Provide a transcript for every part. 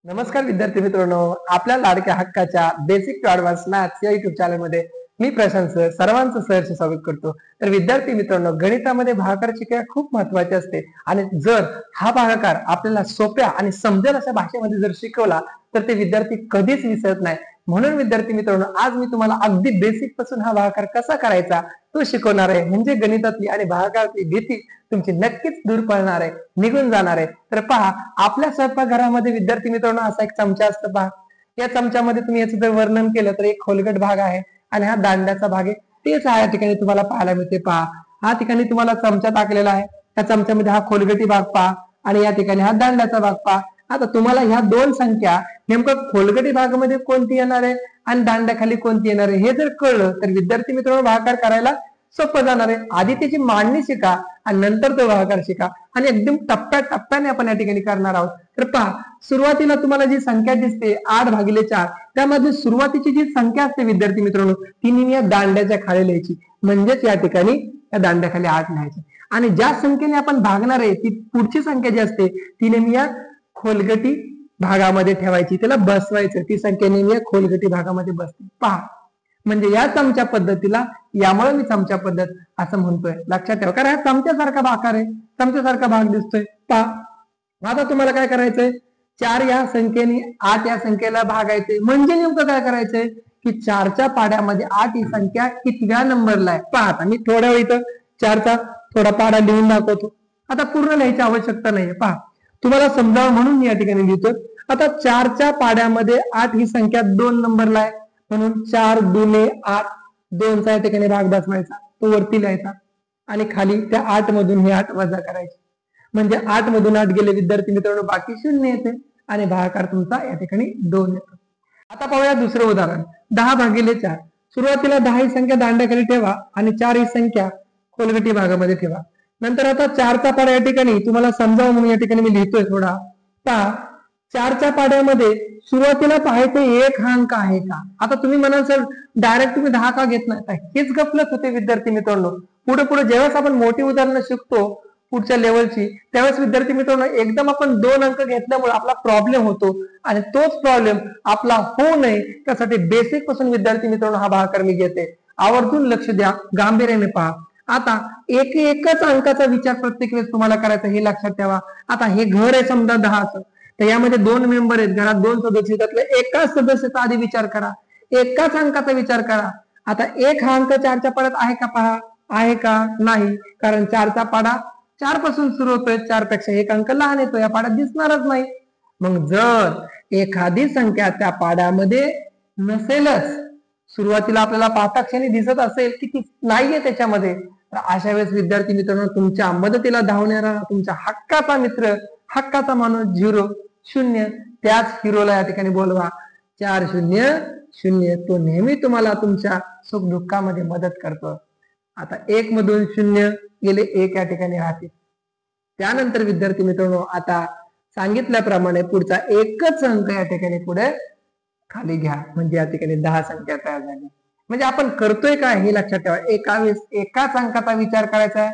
नमस्कार विद्यार्थी मित्रांनो, आपल्या लाडक्या हक्काच्या बेसिक टू ॲडव्हान्स मॅथ्स या युट्यूब चॅनल मध्ये मी प्रशांत सर सर्वांचं सहर्ष स्वागत करतो. तर विद्यार्थी मित्रांनो, गणितामध्ये भागाकाराची क्रिया खूप महत्वाची असते आणि जर हा भागाकार आपल्याला सोप्या आणि समजेल अशा भाषेमध्ये जर शिकवला तर ते विद्यार्थी कधीच विसरत नाही. म्हणून विद्यार्थी मित्रांनो, आज मी तुम्हाला अगदी बेसिक पासून हा भागाकार कसा करायचा तो शिकवणार आहे. म्हणजे गणितातली आणि भागाकारातली भीती तुमची नक्कीच दूर पडणार आहे, निघून जाणार आहे. तर पहा, आपल्या स्वयंपाकघरामध्ये विद्यार्थी मित्रांनो असा एक चमचा असतो. पहा, या चमच्यामध्ये तुम्ही याचं जर वर्णन केलं तर एक खोलगट भाग आहे आणि हा दांड्याचा भाग आहे. तेच या ठिकाणी तुम्हाला पाहायला मिळते. पहा, हा ठिकाणी तुम्हाला चमचा टाकलेला आहे, त्या चमच्यामध्ये हा खोलगटी भाग पहा आणि या ठिकाणी हा दांड्याचा भाग पहा. आता तुम्हाला ह्या दोन संख्या नेमकं खोलगटी भागामध्ये कोणती येणार आहे आणि दांड्याखाली कोणती येणार आहे हे जर कळलं तर विद्यार्थी मित्रांनो भागाकार करायला सोपं जाणार आहे. आधी त्याची मांडणी शिका आणि नंतर तो भागाकार शिका आणि एकदम टप्प्याटप्प्याने आपण या ठिकाणी करणार आहोत. तर पहा, सुरुवातीला तुम्हाला जी संख्या दिसते 8/4, त्यामध्ये सुरुवातीची जी संख्या असते विद्यार्थी मित्रांनो ती नेहमी या दांड्याच्या खाली लिहायची. म्हणजेच या ठिकाणी या दांड्याखाली 8 लिहायची आणि ज्या संख्येने आपण भागणार आहे ती पुढची संख्या जी असते ती नेहमी या खोलगटी भागामध्ये ठेवायची, त्याला बसवायचं. ती संख्या नेहमी या खोलगटी भागामध्ये बसते. पहा, म्हणजे या चमच्या पद्धतीला यामुळे मी चमच्या पद्धत असं म्हणतोय. लक्षात ठेवा, कारण हा चमच्यासारखा आकार आहे, चमच्यासारखा भाग दिसतोय. पहा, आता तुम्हाला काय करायचंय, 4 या संख्येने 8 या संख्येला भागायचे. म्हणजे नेमकं काय करायचंय की 4च्या पाड्यामध्ये 8 ही संख्या कितव्या नंबरला आहे. पहा, आता मी थोड्या वेळ इथं 4चा थोडा पाडा लिहून दाखवतो. आता पूर्ण लिहायची आवश्यकता नाहीये. पहा, तुम्हाला समजावं म्हणून मी या ठिकाणी लिहितो. आता 4च्या पाड्यामध्ये 8 ही संख्या 2 नंबरला आहे, म्हणून 4 दुने 8, 2चा या ठिकाणी भाग बसवायचा, तो वरती लिहायचा आणि खाली त्या 8 मधून हे 8 वजा करायचे. म्हणजे 8 मधून 8 गेले विद्यार्थी मित्रांनो, बाकी 0 येते आणि भागाकार तुमचा या ठिकाणी 2 येतो. आता पाहूया दुसरं उदाहरण. 10/4. सुरुवातीला 10 ही संख्या दांड्याखाली ठेवा आणि 4 ही संख्या खोलगटी भागामध्ये ठेवा. नंतर आता 4चा पाडा या ठिकाणी तुम्हाला समजावं म्हणून या ठिकाणी मी लिहितोय थोडा. पहा, 4च्या पाड्यामध्ये सुरुवातीला पाहायचं एक हा अंक आहे का. आता तुम्ही म्हणाल सर डायरेक्ट तुम्ही 10 का घेत नाही. हेच गफलत होते विद्यार्थी मित्रांनो. पुढे पुढे ज्यावेळेस आपण मोठी उदाहरणं शिकतो पुढच्या लेवलची, त्यावेळेस विद्यार्थी मित्रांनो एकदम आपण 2 अंक घेतल्यामुळे आपला प्रॉब्लेम होतो आणि तोच प्रॉब्लेम आपला होऊ नये त्यासाठी बेसिक पासून विद्यार्थी मित्रांनो हा भागाकार मी घेते. आवर्जून लक्ष द्या, गांभीर्याने पहा. आता एकच अंकाचा विचार प्रत्येक वेळेस तुम्हाला करायचा हे लक्षात ठेवा. आता हे घर आहे समजा 10चं, तर यामध्ये 2 मेंबर आहेत, घरात 2 सदस्य, त्यातल्या एकाच सदस्याचा आधी विचार करा, एकाच अंकाचा विचार करा. आता एक हा अंक 4च्या पाड्यात आहे का, पहा, आहे का, नाही, कारण 4चा पाडा 4 पासून सुरू होतोय, 4 पेक्षा एक अंक लहान येतो, या पाड्यात दिसणारच नाही. मग जर एखादी संख्या त्या पाड्यामध्ये नसेलच, सुरुवातीला आपल्याला पाहता क्षणी दिसत असेल की ती नाहीये त्याच्यामध्ये, तर अशा वेळेस विद्यार्थी मित्रांनो तुमच्या मदतीला धावणारा तुमच्या हक्काचा मित्र, हक्काचा माणूस 0 0 त्याच हिरोला या ठिकाणी बोलवा. 400, तो नेहमी तुम्हाला तुमच्या सुख दुःखामध्ये मदत करतो. आता 1 मधून 0 गेले, 1 या ठिकाणी राहते. त्यानंतर विद्यार्थी मित्रांनो आता सांगितल्याप्रमाणे पुढचा एकच अंक या ठिकाणी पुढे खाली घ्या. म्हणजे या ठिकाणी 10 संख्या तयार झाली. म्हणजे आपण करतोय काय हे लक्षात ठेवा. एकाच अंकाचा विचार करायचा आहे,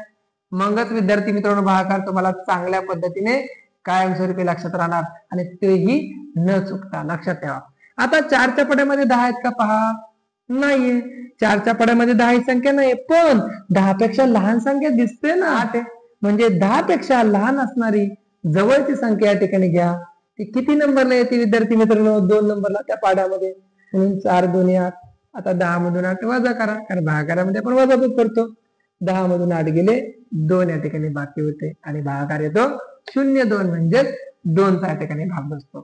मगच विद्यार्थी मित्रांनो भागाकार तुम्हाला चांगल्या पद्धतीने कायमस्वरूपी लक्षात राहणार आणि तेही न चुकता. लक्षात ठेवा. आता 4च्या पाड्यामध्ये 10 आहेत का, पहा, नाहीये. 4च्या पाड्यामध्ये 10 ही संख्या नाही, पण 10 पेक्षा लहान संख्या दिसते ना, 8 आहे. म्हणजे 10 पेक्षा लहान असणारी जवळची संख्या या ठिकाणी घ्या. ती किती नंबरला येते विद्यार्थी मित्रांनो, 2 नंबरला त्या पाड्यामध्ये. म्हणून 4 2 8. आता 10 मधून 8 वजा करा, कारण भागाकारामध्ये आपण वजाच करतो. 10 मधून 8 गेले, 2 या ठिकाणी बाकी होते आणि भागाकार येतो 0 2, म्हणजे 2चा या ठिकाणी भाग बसतो.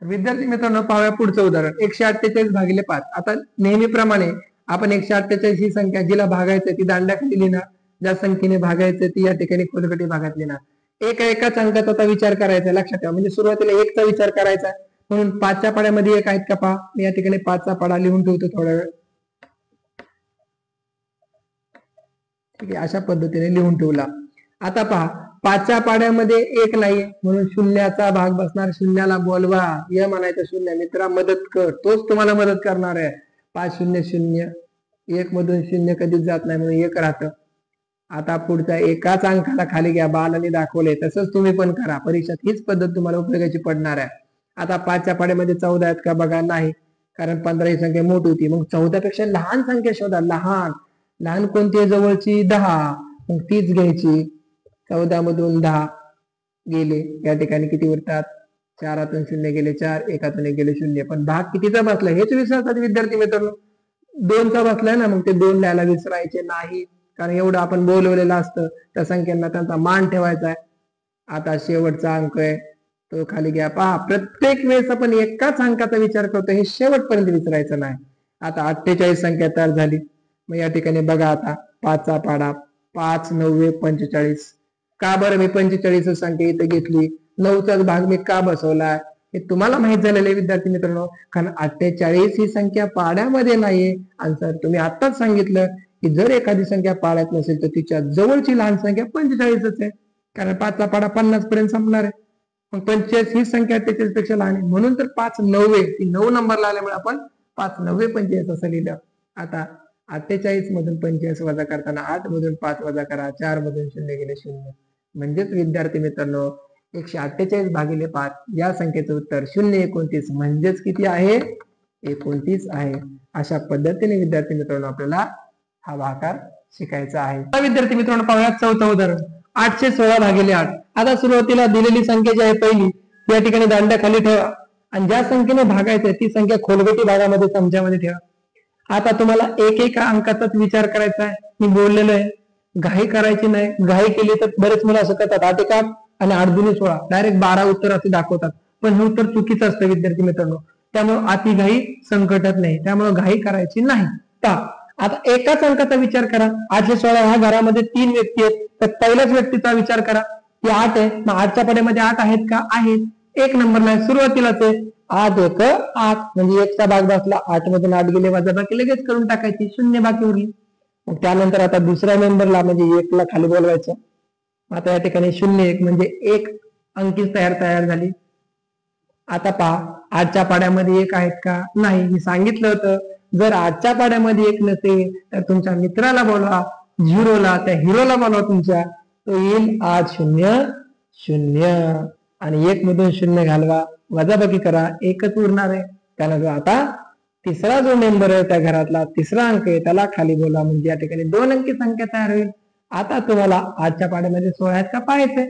तर विद्यार्थी मित्रांनो पाहूया पुढचं उदाहरण. 148/5. आता नेहमीप्रमाणे आपण 148 ही संख्या जिला भागायचं ती दांड्याखाली लिहिणार, ज्या संख्येने भागायचं ती या ठिकाणी खोलगटी भागात लिहिणार. एकाच अंकाचा विचार करायचा, लक्षात ठेवा. म्हणजे सुरुवातीला 1चा विचार करायचा, म्हणून 5च्या पाड्यामध्ये 1 आहेत का, पहा, मी या ठिकाणी 5चा पाडा लिहून ठेवतो थोडा वेळ. ठीक आहे, अशा पद्धतीने लिहून ठेवला. आता पहा, 5च्या पाड्यामध्ये 1 नाही, म्हणून 0चा भाग बसणार. 0ला बोलवा, ये म्हणायचं 0 मित्रा मदत कर, तोच तुम्हाला मदत करणार आहे. 5 0 0, 1 मधून 0 कधीच जात नाही म्हणून 1 राहतं. आता पुढचा एकाच अंकाला खाली घ्या, बालाने दाखवले तसंच तुम्ही पण करा. परीक्षेत हीच पद्धत तुम्हाला उपयोगाची पडणार आहे. आता 5च्या पाड्यामध्ये 14 आहेत का बघा, नाही, कारण 15 ही संख्या मोठी होती. मग 14 पेक्षा लहान संख्या शोधा. लहान कोणती आहे जवळची? 10. मग तीच घ्यायची. 14 मधून 10 गेले, या ठिकाणी किती उरतात? 4 शून्य गेले 4, 1 गेले 0. पण भाग कितीचा बसला हेच विसरतात विद्यार्थी मित्रांनो. 2चा बसलाय ना, मग ते 2 लिहायला विसरायचे नाही, कारण एवढं आपण बोलवलेलं असतं. त्या संख्यांना त्यांचा मान ठेवायचा आहे. आता शेवटचा अंक आहे तो खाली घ्या. पहा, प्रत्येक वेळेस आपण एकाच अंकाचा विचार करतो, हे शेवटपर्यंत विसरायचं नाही. आता 48 संख्या तयार झाली. मग या ठिकाणी बघा, आता 5चा पाडा, 5 9 45. का बरं मी 45 संख्या इथे घेतली? 9चाच भाग मी का बसवलाय हे तुम्हाला माहित झालेलं आहे विद्यार्थी मित्रांनो. कारण 48 ही संख्या पाड्यामध्ये नाहीये. आणि सर तुम्ही आताच सांगितलं की जर एखादी संख्या पाड्यात नसेल तर तिच्या जवळची लहान संख्या 45च आहे, कारण 5चा पाडा 50 पर्यंत संपणार आहे. मग 45 ही संख्या 48 पेक्षा लहान आहे, म्हणून तर 5 9 ती 9 नंबरला आल्यामुळे आपण 5 9 45 असं लिहिलं. आता 48 मधून 45 वजा करताना 8 मधून 5 वजा करा, 4 मधून 0 गेले 0. म्हणजेच विद्यार्थी मित्रांनो 148 भागिले 5 या संख्येचं उत्तर 029, म्हणजेच किती आहे? 29 आहे. अशा पद्धतीने विद्यार्थी मित्रांनो आपल्याला हा भागाकार शिकायचा आहे. विद्यार्थी मित्रांनो पाहूया 4थं उदाहरण. 816 भागिले 8. आता सुरुवातीला दिलेली संख्या जी आहे पहिली, या ठिकाणी दांड्या खाली ठेवा आणि ज्या संख्येने भागायचं ती संख्या खोलगटी भागामध्ये चमच्यामध्ये ठेवा. आता तुम्हाला एक अंकाचाच विचार करायचा आहे. मी बोललेलो आहे, घाई करायची नाही. घाई केली तर बरेच मुलं असं करतात, 8 1 8 आणि 8 2 16 डायरेक्ट 12 उत्तर असे दाखवतात. पण हे उत्तर चुकीचं असतं विद्यार्थी मित्रांनो. त्यामुळे अति घाई संकटात नाही, त्यामुळे घाई करायची नाही. आता एकाच अंकाचा विचार करा. 816 ह्या घरामध्ये 3 व्यक्ती आहेत, तर पहिल्याच व्यक्तीचा विचार करा. ती 8 आहे, मग 8च्या पाड्यामध्ये 8 आहेत का? आहेत. 1 नंबरला आहे, सुरुवातीलाच आहे. 8 1 8, म्हणजे 1चा भाग बसला. 8 मधून 8 गेले, वजाबाकी लगेच करून टाकायची, 0 बाकी उरली. मग त्यानंतर आता दुसऱ्या मेंबरला म्हणजे 1 ला खाली बोलवायचं. आता या ठिकाणी 0 1 म्हणजे 1 अंकी तयार झाली. आता पहा, 8च्या पाड्यामध्ये 1 आहेत का? नाही. मी सांगितलं होतं, जर 8च्या पाड्यामध्ये 1 नसेल तर तुमच्या मित्राला बोलवा, झिरोला, त्या हिरोला बोलवा तुमच्या, तो येईल 8 0 0 आणि 1 मधून 0 घालवा, वजाबाकी करा, 1च उरणार आहे. त्यानंतर आता तिसरा जो मेंबर आहे त्या घरातला तिसरा अंक आहे त्याला खाली बोला, म्हणजे या ठिकाणी 2 अंकी संख्या तयार होईल. आता तुम्हाला 8च्या पाड्यामध्ये 16 आहेत का पाहायचंय.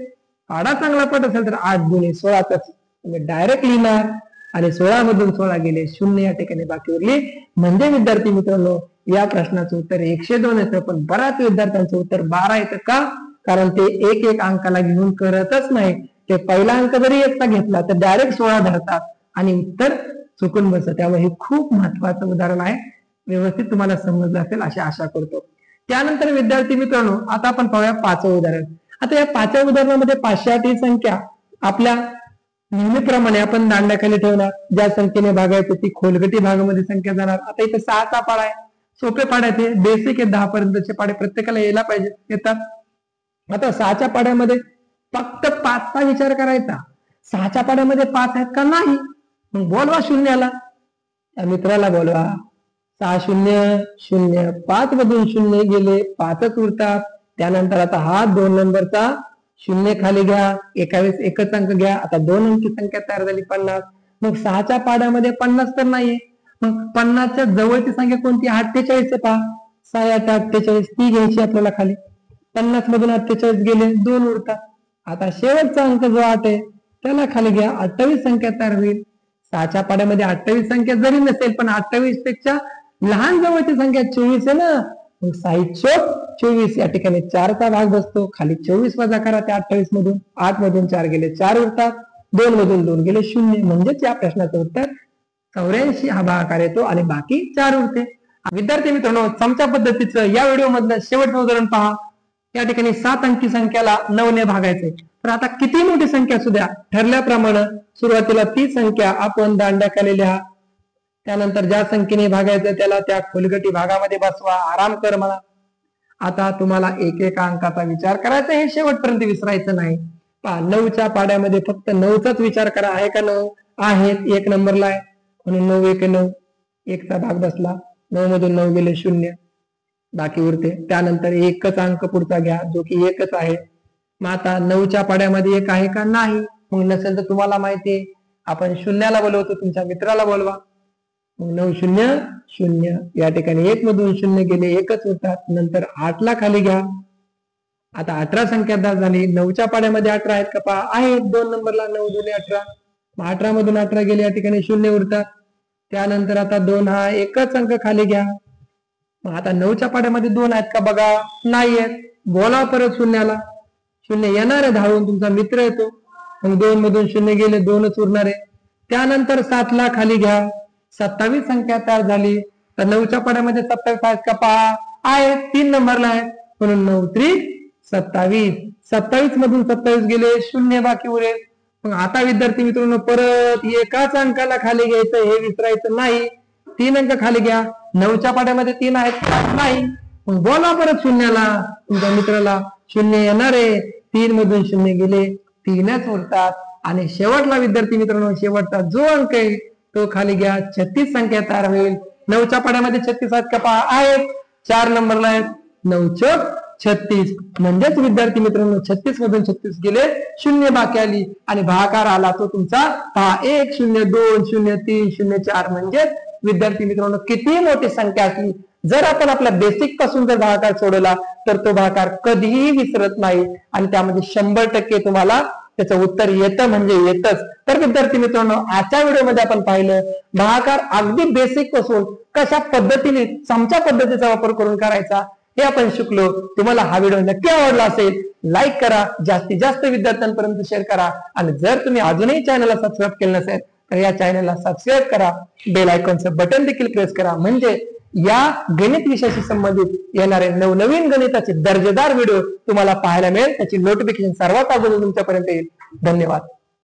पाडा चांगला पट असेल तर 8 गुणे 16 तुम्ही डायरेक्ट लिहिणार आणि 16 मधून 16 गेले 0, या ठिकाणी बाकी उरली. म्हणजे विद्यार्थी मित्रांनो या प्रश्नाचं उत्तर 102 येतं. पण बऱ्याच विद्यार्थ्यांचं उत्तर 12 येतं. का? कारण ते एक अंकाला घेऊन करतच नाही. ते पहिला अंक जरी 1चा घेतला तर डायरेक्ट 16 धरतात आणि उत्तर चुकून बसतं. त्यामुळे हे खूप महत्वाचं उदाहरण आहे. व्यवस्थित तुम्हाला समजलं असेल अशी आशा करतो. त्यानंतर विद्यार्थी मित्रांनो आता आपण पाहूया 5वं उदाहरण. आता या 5व्या उदाहरणामध्ये 508 ही संख्या आपल्या नेहमीप्रमाणे आपण दांड्याखाली ठेवणार. ज्या संख्येने भागायचं ती खोलगटी भागामध्ये संख्या जाणार. आता इथे 6चा पाडा आहे, सोपे पाड्याचे बेसिक आहे, 10 पर्यंतचे पाडे प्रत्येकाला यायला पाहिजे, येतात. आता 6च्या पाड्यामध्ये फक्त 5चा विचार करायचा. 6च्या पाड्यामध्ये 5 आहेत का? नाही. मग बोलवा 0ला, त्या मित्राला बोलवा. 6 0 0, 5 मधून 0 गेले, 5च उरतात. त्यानंतर आता हा 2 नंबरचा 0 खाली घ्या, एका वेळेस एकच अंक घ्या. आता 2 अंकी संख्या तयार झाली 50. मग 6च्या पाड्यामध्ये 50 तर नाहीये. मग 50च्या जवळची संख्या कोणती? 48 पहा. 6 8 48 ती घ्यायची आपल्याला खाली. 50 मधून 48 गेले, 2 उरतात. आता शेवटचा अंक जो 8 आहे त्याला खाली घ्या, 28 संख्या तयार होईल. 6च्या पाड्यामध्ये 28 संख्या जरी नसेल पण 28 पेक्षा लहान जवळची संख्या 24 आहे ना. मग 6 24, या ठिकाणी 4चा भाग बसतो. खाली 24 वजा करा त्या 28 मधून. 8 मधून 4 गेले, 4 उरतात. 2 मधून 2 गेले 0, म्हणजेच या प्रश्नाचं उत्तर 84 हा भागाकार येतो आणि बाकी 4 उरते. विद्यार्थी मित्रांनो चमचा पद्धतीचं या व्हिडिओ मधलं शेवटचं उदाहरण पहा. या ठिकाणी 7 अंकी संख्याला 9 ने भागायचे. तर आता किती मोठी संख्या असू द्या, ठरल्याप्रमाणे सुरुवातीला ती संख्या आपण दांड्याखाली लिहा. त्यानंतर ज्या संख्येने भागायचं त्याला त्या खोलगटी भागामध्ये बसवा. आराम कर मला. आता तुम्हाला एक अंकाचा विचार करायचा, हे शेवटपर्यंत विसरायचं नाही. 9च्या पाड्यामध्ये फक्त 9चाच विचार करा. आहे का? 9 आहेत, 1 नंबरला आहे म्हणून 9 1 9, 1चा भाग बसला. 9 मधून 9 गेले 0, बाकी उरते. त्यानंतर एकच अंक पुढचा घ्या जो की 1च आहे. मग आता 9च्या पाड्यामध्ये 1 आहे का? नाही. मग नसेल तर तुम्हाला माहितीये आपण शून्याला बोलवतो, तुमच्या मित्राला बोलवा. मग 9 0 0 या ठिकाणी 1 मधून 0 गेले, एकच होतात. नंतर 8 ला खाली घ्या. आता 18 संख्यादार झाली. 9च्या पाड्यामध्ये 18 आहेत का पहा, आहेत. 2 नंबरला 9 2 18. मग 18 मधून 18 गेले, या ठिकाणी 0 उरतात. त्यानंतर आता 2 हा एकच अंक खाली घ्या. मग आता 9च्या पाड्यामध्ये 2 आहेत का बघा, नाही आहेत. बोला परत शून्याला. 0 येणार आहे धावून, तुमचा मित्र येतो. मग 2 मधून 0 गेले, 2च उरणार आहे. त्यानंतर 7 ला खाली घ्या. 27 संख्या तयार झाली. तर 9च्या पाड्यामध्ये 27 आहेत का पहा, आहेत. 3 नंबरला आहेत, म्हणून 9 3 27. 27 मधून 27 गेले, 0 बाकी उरेल. मग आता विद्यार्थी मित्रांनो परत एकाच अंकाला खाली घ्यायचं, हे विसरायचं नाही. 3 अंक खाली घ्या. 9च्या पाड्यामध्ये 3 आहेत नाही. मग बोला परत शून्याला, तुमच्या मित्राला. 0 येणार आहे. 3 मधून 0 गेले, 3च उरतात. आणि शेवटला विद्यार्थी मित्रांनो, शेवटचा जो अंक आहे तो खाली घ्या. 36 संख्या तयार होईल. 9च्या पाड्यामध्ये 36 आहेत का पहा, आहेत. 4 नंबरला आहेत. 9 4 36. म्हणजेच विद्यार्थी मित्रांनो 36 मधून 36 गेले, 0 बाकी आली आणि भागाकार आला तो तुमचा पहा 1 0 2 0 3 0 4. म्हणजेच विद्यार्थी मित्रांनो किती मोठी संख्या असली, जर आपण आपल्या बेसिक पासून जर भागाकार सोडवला तर तो भागाकार कधीही विसरत नाही आणि त्यामध्ये 100% तुम्हाला त्याचं उत्तर येतं म्हणजे येतच. तर विद्यार्थी मित्रांनो आजच्या व्हिडिओमध्ये आपण पाहिलं भागाकार अगदी बेसिक पासून कशा पद्धतीने चमचा पद्धतीचा वापर करून करायचा हे आपण शिकलो. तुम्हाला हा व्हिडिओ नक्की आवडला असेल, लाईक करा, जास्तीत जास्त विद्यार्थ्यांपर्यंत शेअर करा आणि जर तुम्ही अजूनही चॅनलला सबस्क्राईब केलं नसेल तर या चॅनलला सबस्क्राईब करा, बेल आयकॉनचं बटन देखील प्रेस करा, म्हणजे या गणित विषयाशी संबंधित येणारे नवनवीन गणिताचे दर्जेदार व्हिडिओ तुम्हाला पाहायला मिळेल. त्याची नोटिफिकेशन सर्वात अगोदर तुमच्यापर्यंत येईल. धन्यवाद.